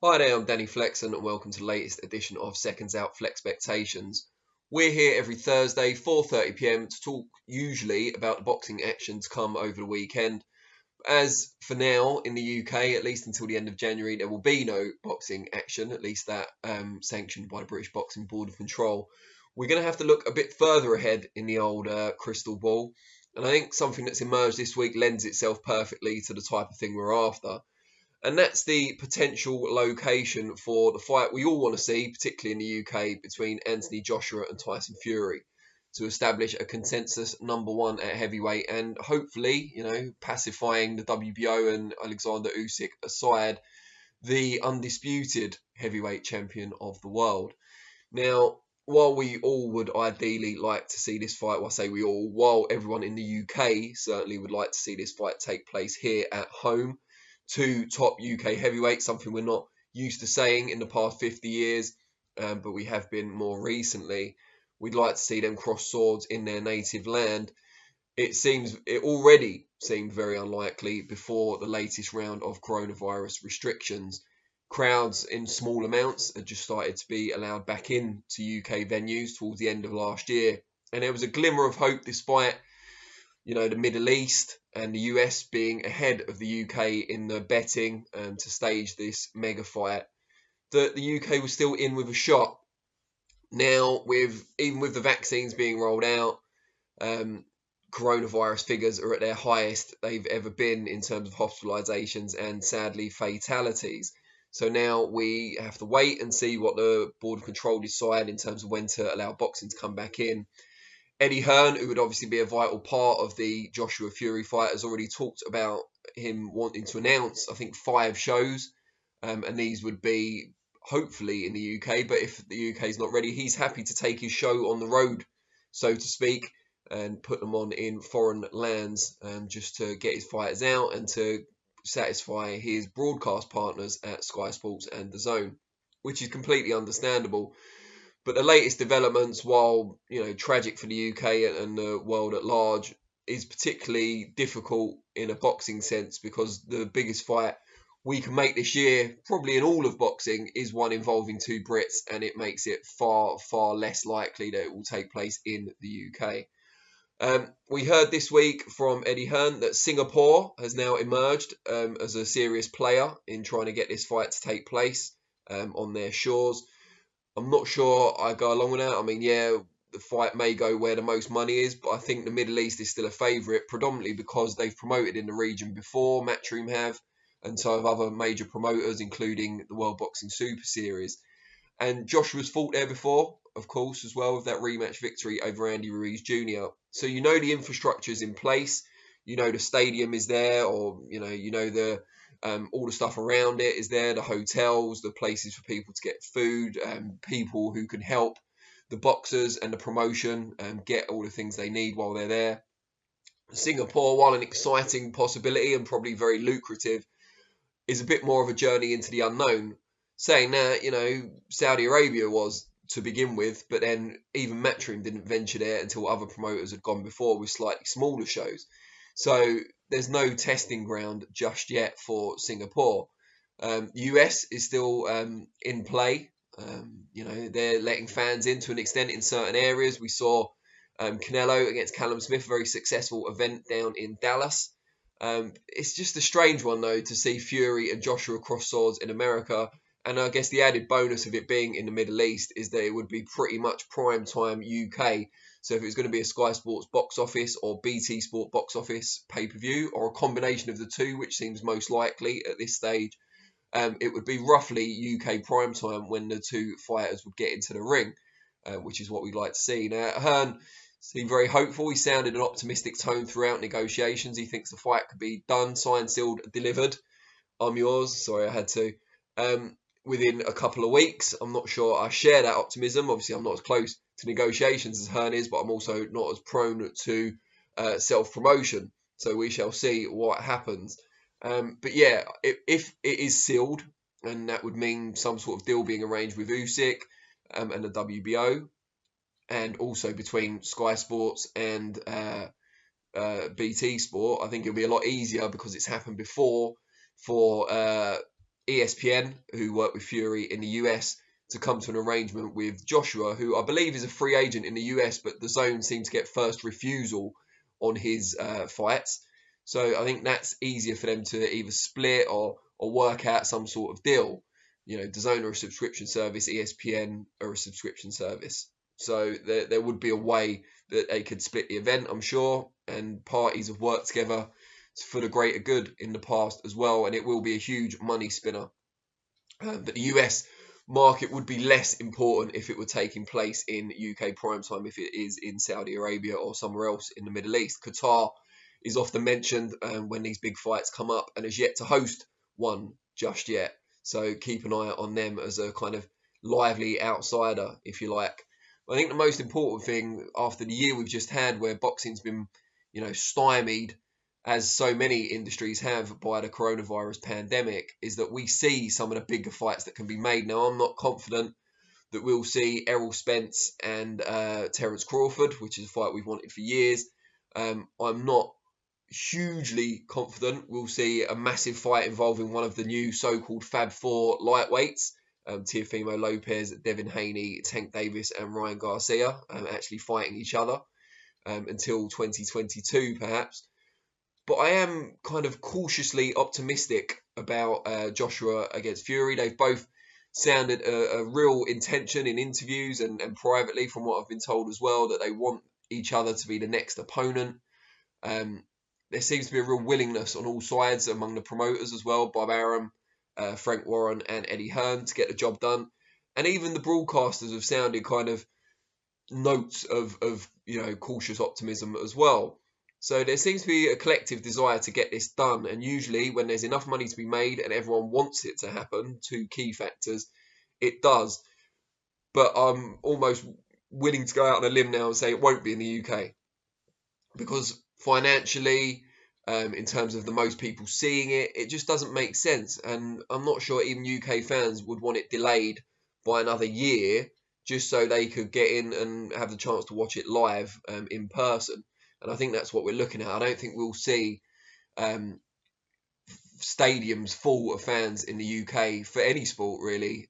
Hi there, I'm Danny Flexen and welcome to the latest edition of Seconds Out Flexpectations. We're here every Thursday, 4:30 p.m. to talk usually about the boxing action to come over the weekend. As for now, in the UK, at least until the end of January, there will be no boxing action, at least that sanctioned by the British Boxing Board of Control. We're going to have to look a bit further ahead in the old crystal ball, and I think something that's emerged this week lends itself perfectly to the type of thing we're after. And that's the potential location for the fight we all want to see, particularly in the UK, between Anthony Joshua and Tyson Fury, to establish a consensus #1 at heavyweight and hopefully, pacifying the WBO and Alexander Usyk aside, the undisputed heavyweight champion of the world. Now, while we all would ideally like to see this fight, well, I say we all, while everyone in the UK certainly would like to see this fight take place here at home, two top UK heavyweights, something we're not used to saying in the past 50 years, but we have been more recently. We'd like to see them cross swords in their native land. It already seemed very unlikely before the latest round of coronavirus restrictions. Crowds in small amounts had just started to be allowed back in to UK venues towards the end of last year. And there was a glimmer of hope despite the Middle East and the US being ahead of the UK in the betting to stage this mega fight, that the UK was still in with a shot. Now, even with the vaccines being rolled out, coronavirus figures are at their highest they've ever been in terms of hospitalizations and sadly fatalities. So now we have to wait and see what the Board of Control decide in terms of when to allow boxing to come back in. Eddie Hearn, who would obviously be a vital part of the Joshua Fury fight, has already talked about him wanting to announce, I think, 5 shows. And these would be hopefully in the UK. But if the UK is not ready, he's happy to take his show on the road, so to speak, and put them on in foreign lands just to get his fighters out and to satisfy his broadcast partners at Sky Sports and DAZN, which is completely understandable. But the latest developments, while tragic for the UK and the world at large, is particularly difficult in a boxing sense because the biggest fight we can make this year, probably in all of boxing, is one involving 2 Brits, and it makes it far, far less likely that it will take place in the UK. We heard this week from Eddie Hearn that Singapore has now emerged as a serious player in trying to get this fight to take place on their shores. I'm not sure I go along with that. I mean, yeah, the fight may go where the most money is, but I think the Middle East is still a favourite, predominantly because they've promoted in the region before, Matchroom have, and so have other major promoters, including the World Boxing Super Series. And Joshua's fought there before, of course, as well, with that rematch victory over Andy Ruiz Jr. So the infrastructure is in place, the stadium is there, or the all the stuff around it is there, the hotels, the places for people to get food, people who can help the boxers and the promotion get all the things they need while they're there. Singapore, while an exciting possibility and probably very lucrative, is a bit more of a journey into the unknown. Saying that, Saudi Arabia was to begin with, but then even Matchroom didn't venture there until other promoters had gone before with slightly smaller shows. So there's no testing ground just yet for Singapore. The US is still in play. They're letting fans in to an extent in certain areas. We saw Canelo against Callum Smith, a very successful event down in Dallas. It's just a strange one, though, to see Fury and Joshua cross swords in America. And I guess the added bonus of it being in the Middle East is that it would be pretty much prime time UK. So if it was going to be a Sky Sports box office or BT Sport box office pay-per-view, or a combination of the two, which seems most likely at this stage, it would be roughly UK prime time when the 2 fighters would get into the ring, which is what we'd like to see. Now, Hearn seemed very hopeful. He sounded an optimistic tone throughout negotiations. He thinks the fight could be done, signed, sealed, delivered. I'm yours. Sorry, I had to. Within a couple of weeks. I'm not sure I share that optimism. Obviously, I'm not as close to negotiations as Hearn is, but I'm also not as prone to self-promotion. So we shall see what happens. But yeah, if it is sealed, and that would mean some sort of deal being arranged with Usyk and the WBO, and also between Sky Sports and BT Sport, I think it'll be a lot easier because it's happened before for ESPN, who work with Fury in the US, to come to an arrangement with Joshua, who I believe is a free agent in the US, but the Zone seemed to get first refusal on his fights. So I think that's easier for them to either split or work out some sort of deal. You know, DAZN are a subscription service, ESPN are a subscription service. So there would be a way that they could split the event, I'm sure, and parties have worked together for the greater good in the past as well, and it will be a huge money spinner. But the US market would be less important if it were taking place in UK primetime, if it is in Saudi Arabia or somewhere else in the Middle East. Qatar is often mentioned when these big fights come up and has yet to host one just yet. So keep an eye on them as a kind of lively outsider, if you like. I think the most important thing after the year we've just had, where boxing's been, stymied, as so many industries have by the coronavirus pandemic, is that we see some of the bigger fights that can be made. Now, I'm not confident that we'll see Errol Spence and Terence Crawford, which is a fight we've wanted for years. I'm not hugely confident we'll see a massive fight involving one of the new so-called Fab Four lightweights, Teofimo Lopez, Devin Haney, Tank Davis and Ryan Garcia, actually fighting each other until 2022 perhaps. But I am kind of cautiously optimistic about Joshua against Fury. They've both sounded a real intention in interviews and privately, from what I've been told as well, that they want each other to be the next opponent. There seems to be a real willingness on all sides among the promoters as well, Bob Arum, Frank Warren and Eddie Hearn, to get the job done. And even the broadcasters have sounded kind of notes of cautious optimism as well. So there seems to be a collective desire to get this done, and usually when there's enough money to be made and everyone wants it to happen, two key factors, it does. But I'm almost willing to go out on a limb now and say it won't be in the UK, because financially, in terms of the most people seeing it, it just doesn't make sense. And I'm not sure even UK fans would want it delayed by another year just so they could get in and have the chance to watch it live in person. And I think that's what we're looking at. I don't think we'll see stadiums full of fans in the UK for any sport really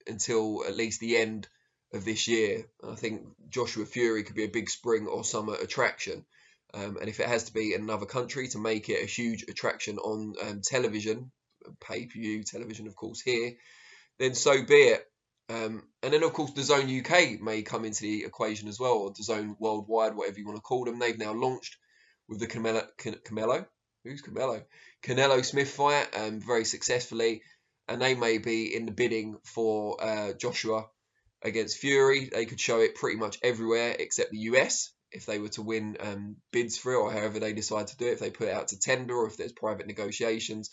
until at least the end of this year. I think Joshua Fury could be a big spring or summer attraction. And if it has to be in another country to make it a huge attraction on television, pay-per-view television, of course, here, then so be it. And then, of course, DAZN UK may come into the equation as well, or DAZN Worldwide, whatever you want to call them. They've now launched with the Canelo Smith fight very successfully, and they may be in the bidding for Joshua against Fury. They could show it pretty much everywhere except the US, if they were to win bids for it, or however they decide to do it, if they put it out to tender or if there's private negotiations.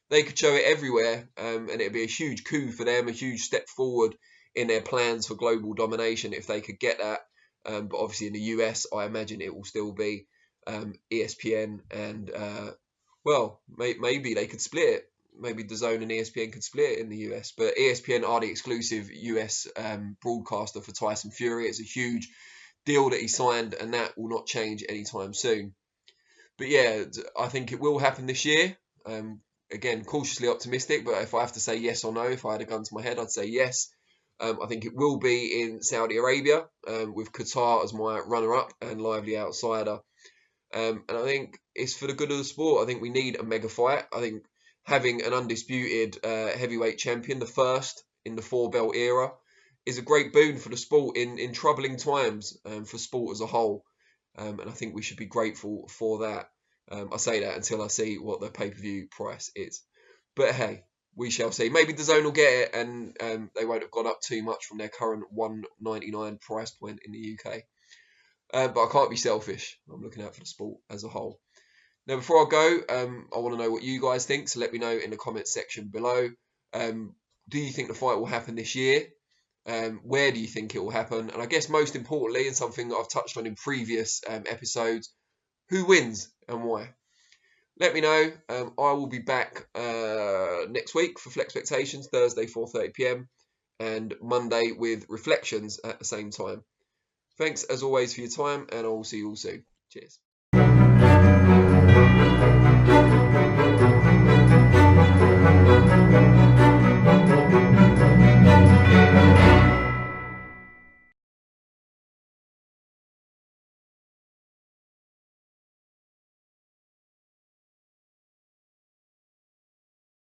They could show it everywhere, and it'd be a huge coup for them, a huge step forward in their plans for global domination if they could get that. But obviously in the US, I imagine it will still be ESPN and, maybe they could split it. Maybe DAZN and ESPN could split it in the US. But ESPN are the exclusive US broadcaster for Tyson Fury. It's a huge deal that he signed, and that will not change anytime soon. But yeah, I think it will happen this year. Again, cautiously optimistic, but if I have to say yes or no, if I had a gun to my head, I'd say yes. I think it will be in Saudi Arabia, with Qatar as my runner-up and lively outsider. And I think it's for the good of the sport. I think we need a mega fight. I think having an undisputed heavyweight champion, the first in the four-belt era, is a great boon for the sport in troubling times for sport as a whole. And I think we should be grateful for that. I say that until I see what the pay-per-view price is. But hey, we shall see. Maybe DAZN will get it, and they won't have gone up too much from their current $1.99 price point in the UK. But I can't be selfish. I'm looking out for the sport as a whole. Now, before I go, I want to know what you guys think, so let me know in the comments section below. Do you think the fight will happen this year? Where do you think it will happen? And I guess most importantly, and something that I've touched on in previous episodes, who wins and why? Let me know. I will be back next week for Flexpectations, Thursday 4:30 PM, and Monday with Reflections at the same time. Thanks as always for your time, and I will see you all soon. Cheers.